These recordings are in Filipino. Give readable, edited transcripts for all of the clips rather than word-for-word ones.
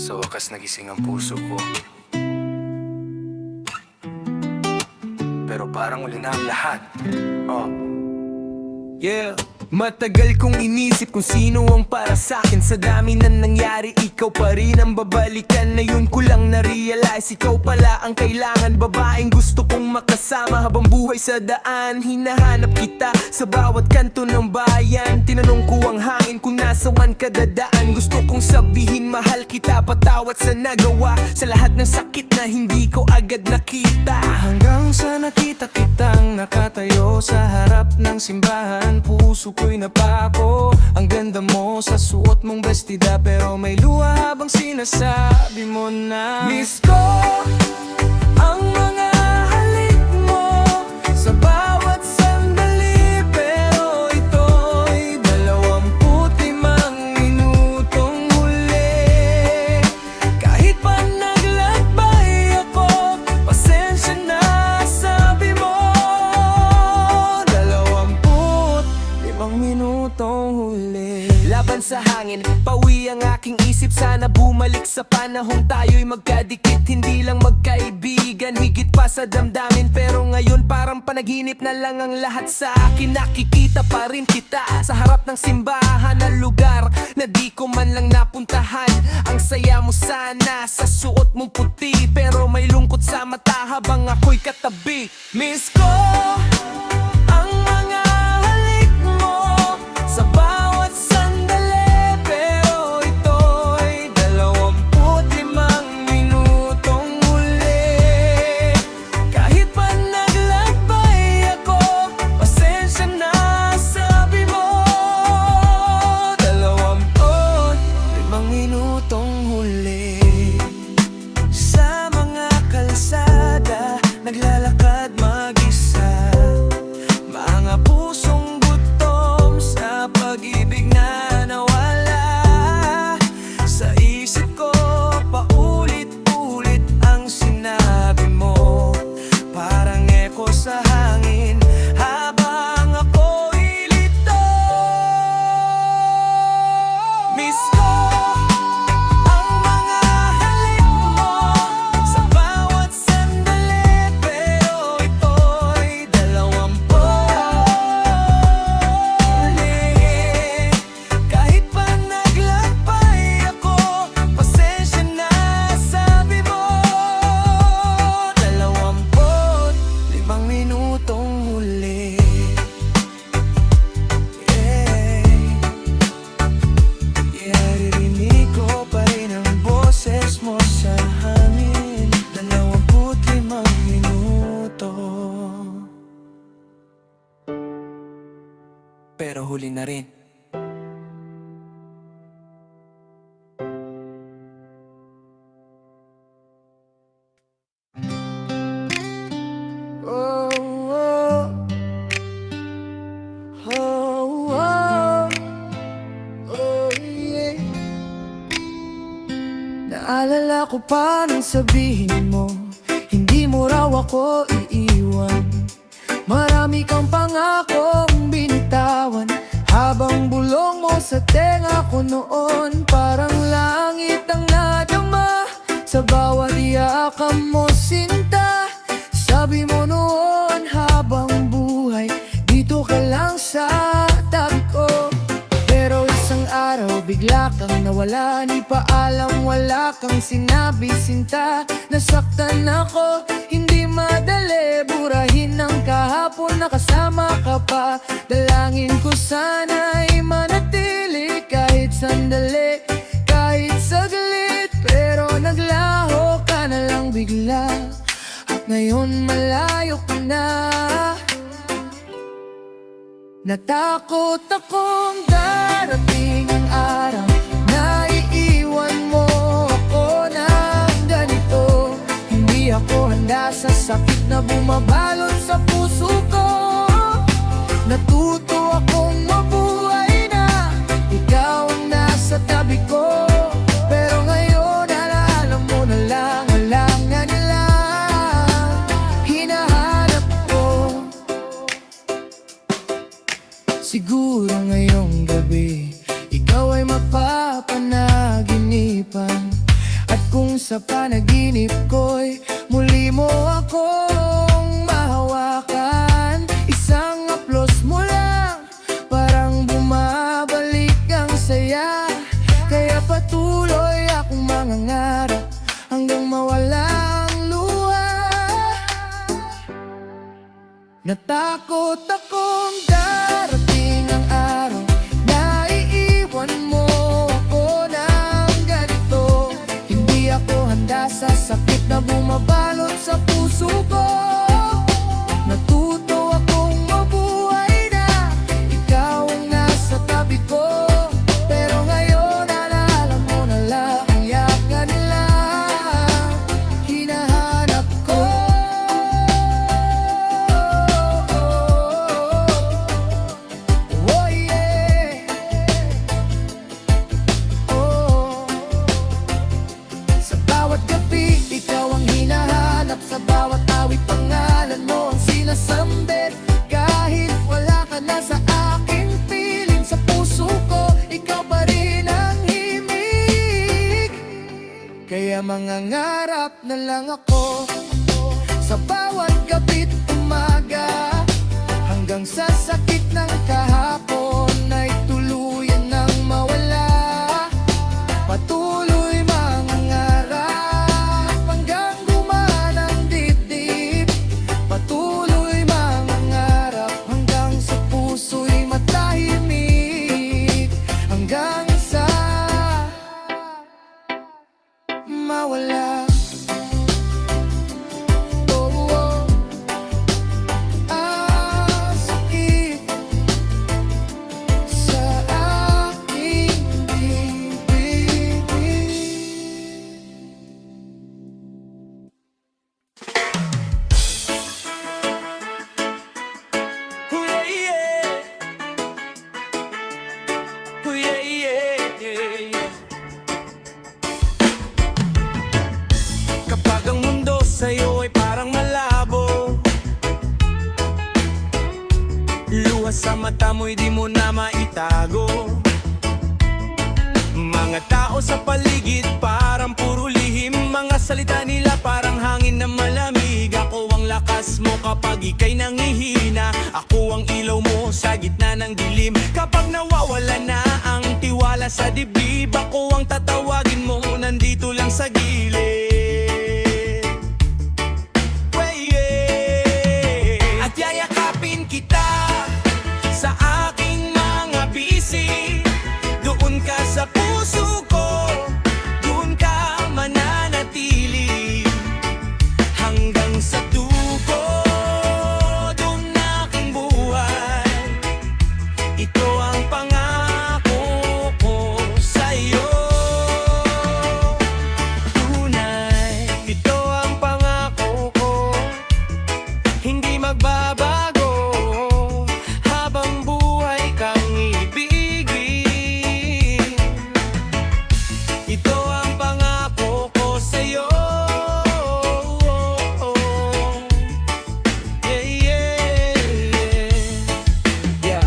Sa wakas nagising ang puso ko, pero parang uli na ang lahat. Yeah. Matagal kong inisip kung sino ang para sa'kin. Sa dami na nangyari, ikaw pa rin ang babalikan. Na yun ko lang na-realize, ikaw pala ang kailangan. Babaeng gusto kong makasama habang buhay sa daan. Hinahanap kita sa bawat kanto ng bayan. Tinanong ko ang hangin kung nasawan ka dadaan. Gusto kong sabihin mahal kita, patawat sa nagawa. Sa lahat ng sakit na hindi ko agad nakita. Hanggang sa nakita kitang nakatayo sa harap ng simbahan, puso ko'y napako. Ang ganda mo sa suot mong bestida, pero may luha habang sinasabi mo na miss ko ang mga halik mo sa bawat sandali. Pero ito'y 25 minutong huli. Kahit pa naglakbay ako, pasensya na, sabi mo 25 minutong huli. Laban sa hangin, pauwi ang aking isip. Sana bumalik sa panahong tayo'y magkadikit. Hindi lang magkaibigan, higit pa sa damdamin. Pero ngayon parang panaginip na lang ang lahat sa akin. Nakikita pa rin kita sa harap ng simbahan, na lugar na di ko man lang napuntahan. Ang saya mo sana sa suot mong puti, pero may lungkot sa mata habang ako'y katabi. Miss ko ang mga halik mo sa bawat sandali, pero ito'y 25 minutong huli. Kahit pa naglakbay ako, pasensya na, sabi mo 25 minutong huli. Sa mga kalsada, naglalakad mag-isa, mga pusong gutom sa pag-ibig na nawala. Sa isip ko paulit-ulit ang sinabi mo, parang eko sa hangin habang ako'y lito. Miss ko ang mga halik mo sa bawat sandali, pero ito'y 20 huli. Kahit pa naglakbay ako, pasensya na, sabi mo 25 minutong huli. Naririnig ko pa rin ang boses mo sa hangin. 25 minuto, pero huli na rin. Oh, oh, oh, oh, oh, yeah. Naalala ko pa nang sabihin mo, hindi mo raw ako iiwan. Marami kang pangakong binitawan, habang bulong mo sa tenga ko noon. Parang langit ang nadama sa bawat yakap mo, sinta. Sabi mo noon habang buhay, dito ka lang sa tabi ko. Pero isang araw bigla kang nawala, di pa alam, wala kang sinabi, sinta. Nasaktan ako, hindi madali burahin ang kahapon na kasama ka pa. Dalangin ko sana'y manatili kahit sandali, kahit saglit. Pero naglaho ka na lang bigla, at ngayon malayo ka na. Natakot akong darating ang araw na iiwan mo ako ng ganito. Hindi ako handa sa sakit na bumabalot sa puso ko. Natuto akong mabuhay na ikaw ang nasa tabi ko. Pero ngayon alaala mo na lang, walang nga nila hinahanap ko. Siguro ngayong gabi Sa panaginip ko'y muli mo akong mahawakan. Isang haplos mo lang, parang bumabalik ang saya. Kaya patuloy akong mangangarap hanggang mawala ang luha. Natakot akong darating ang araw na iiwan mo ako ng ganito. Hindi ako handa sa sakit na bumabalot sa puso ko. Natuto akong mabuhay na ikaw ang nasa tabi ko. Pero ngayon alala mo na lang ang yakan nila hinahanap ko. Oh yeah. Oh. Sa bawat gabi, ikaw ang hinahanap. Sa bawat awit, pangalan mo ang sinasambit. Kahit wala ka na sa aking piling, sa puso ko, ikaw pa rin ang himig. Kaya mangangarap na lang ako sa bawat gabi't umaga, hanggang sa sakit ng kahapon ay tuluyan nang mawala. Patuloy mangangarap hanggang gumana ang dibdib. Patuloy mangangarap hanggang sa puso'y matahimik. Hanggang sa mawala. Oh, oh. Sakit sa aking bibig. Oh yeah, yeah. Oh yeah, yeah, yeah. Kapag ang mundo sa'yo ay parang malabo, luha sa mata mo'y di mo na maitago. Mga tao sa paligid parang puro lihim. Mga salita nila parang hangin na malamig. Ako ang lakas mo kapag ika'y nangihina. Ako ang ilaw mo sa gitna ng dilim. Kapag nawawala na ang tiwala sa dibdib, ako ang tatawagin mo nandito lang sa gilid. At yayakapin kita sa aking mga bisi. Doon ka sa puso ko, doon ka mananatili. Hanggang sa dugo, doon aking buhay. Ito ang pangako ko sa'yo. Tunay, ito ang pangako ko. Hindi magbabago habang buhay kang ibigin. Ito ang pangako ko sa'yo. Yeah, yeah, yeah.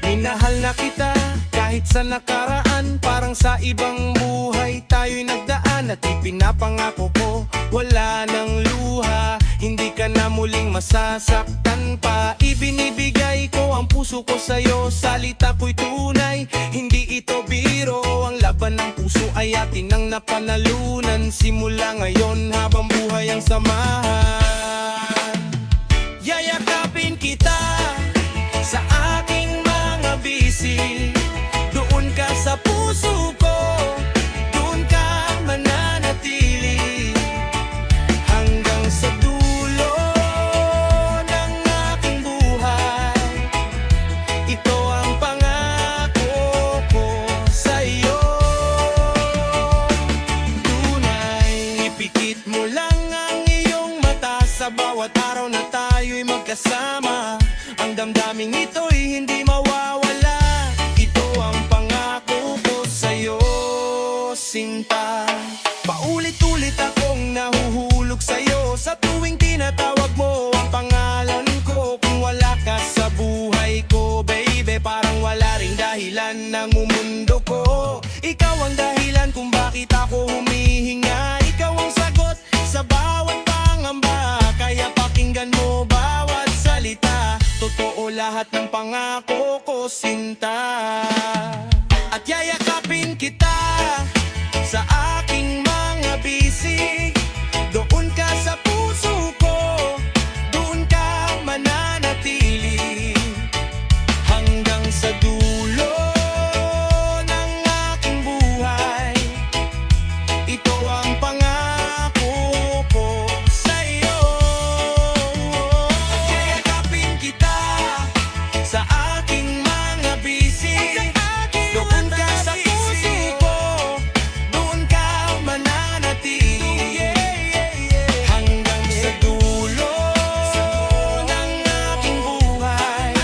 Minahal na kita kahit sa nakaraan. Parang sa ibang buhay tayo'y nagdaan. At ipinapangako ko wala nang luha. Hindi ka na muling masasaktan pa. Ibinibigay ko ang puso ko sa'yo. Salita ko'y tunay, hindi ito biro. Ang laban ng puso ay atin ang napanalunan. Simula ngayon habang buhay ang samahan. Yayakapin kita sa aking mga bisi. Doon ka sa puso ko, doon ka mananatili. Hanggang sa dulo ng aking buhay. Ito ang pangako ko sa'yo. Tunay, ipikit mo lang ang iyong mata sa bawat araw na tayo'y magkasama. Ang damdaming ito'y hindi mawawala. Ito ang pangako ko sa'yo, sinta. Paulit-ulit akong nahuhulog sa'yo sa tuwing tinatawag mo ang pangalan ko. Kung wala ka sa buhay ko, baby, parang wala ring dahilan ng mundo ko. Ikaw ang dahilan kung bakit ako humihinga. sinta. At yayakapin kita sa aking mga bisig. Doon ka sa puso ko, doon ka mananatili. Hanggang sa dulo ng aking buhay, ito ang pangako ko sa'yo. At yayakapin kita sa aking mga bisig. Doon ka sa puso ko, doon ka mananatili. Hanggang sa dulo ng aking buhay,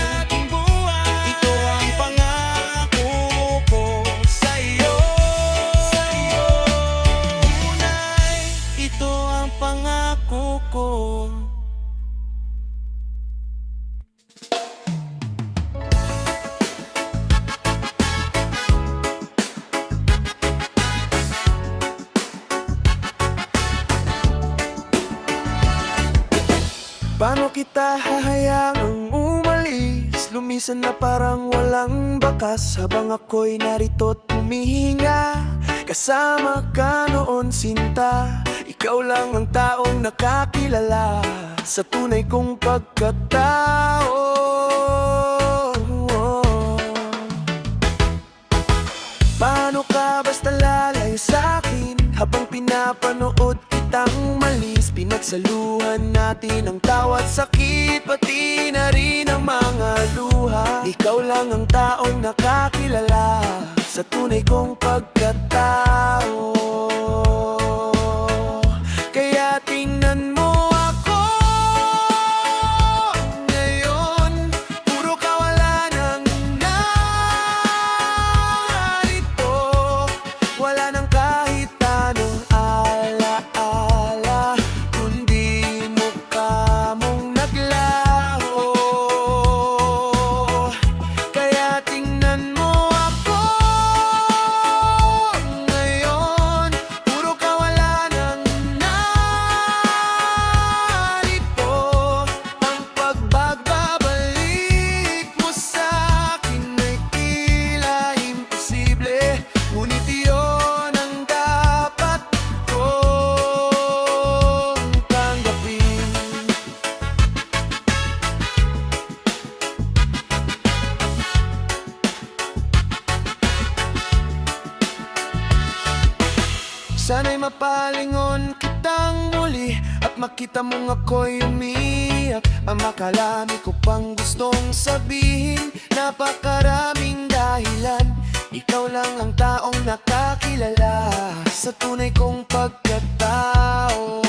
ito ang pangako ko sa'yo. Tunay, ito ang pangako ko. Paano kita hahayaang umalis? Lumisan na parang walang bakas, habang ako'y narito't humihinga. Kasama ka noon, sinta. Ikaw lang ang taong nakakilala sa tunay kong pagkatao. Paano ka basta lalayo sa'kin habang pinapanood kitang malis? Pinagsaluhan natin ang tawa't sakit, pati na rin ang mga luha. Ikaw lang ang taong nakakilala sa tunay kong pagkatao. Kaya tingnan mo ako ngayon, puro kawalan ang narito. Wala nang kahit anong alaala, kundi mukha mong naglaho. Kaya tingnan mo ako ngayon, puro kawalan ang narito. Ang pagbabalik mo sa'kin ay tila imposible, ngunit iyon ang dapat kong tanggapin. Sana'y mapalingon kitang muli at makita mong ako'y umiyak. Ang makalami ko pang gustong sabihin, napakaraming dahilan. Ikaw lang ang taong nakakilala sa tunay kong pagkatao.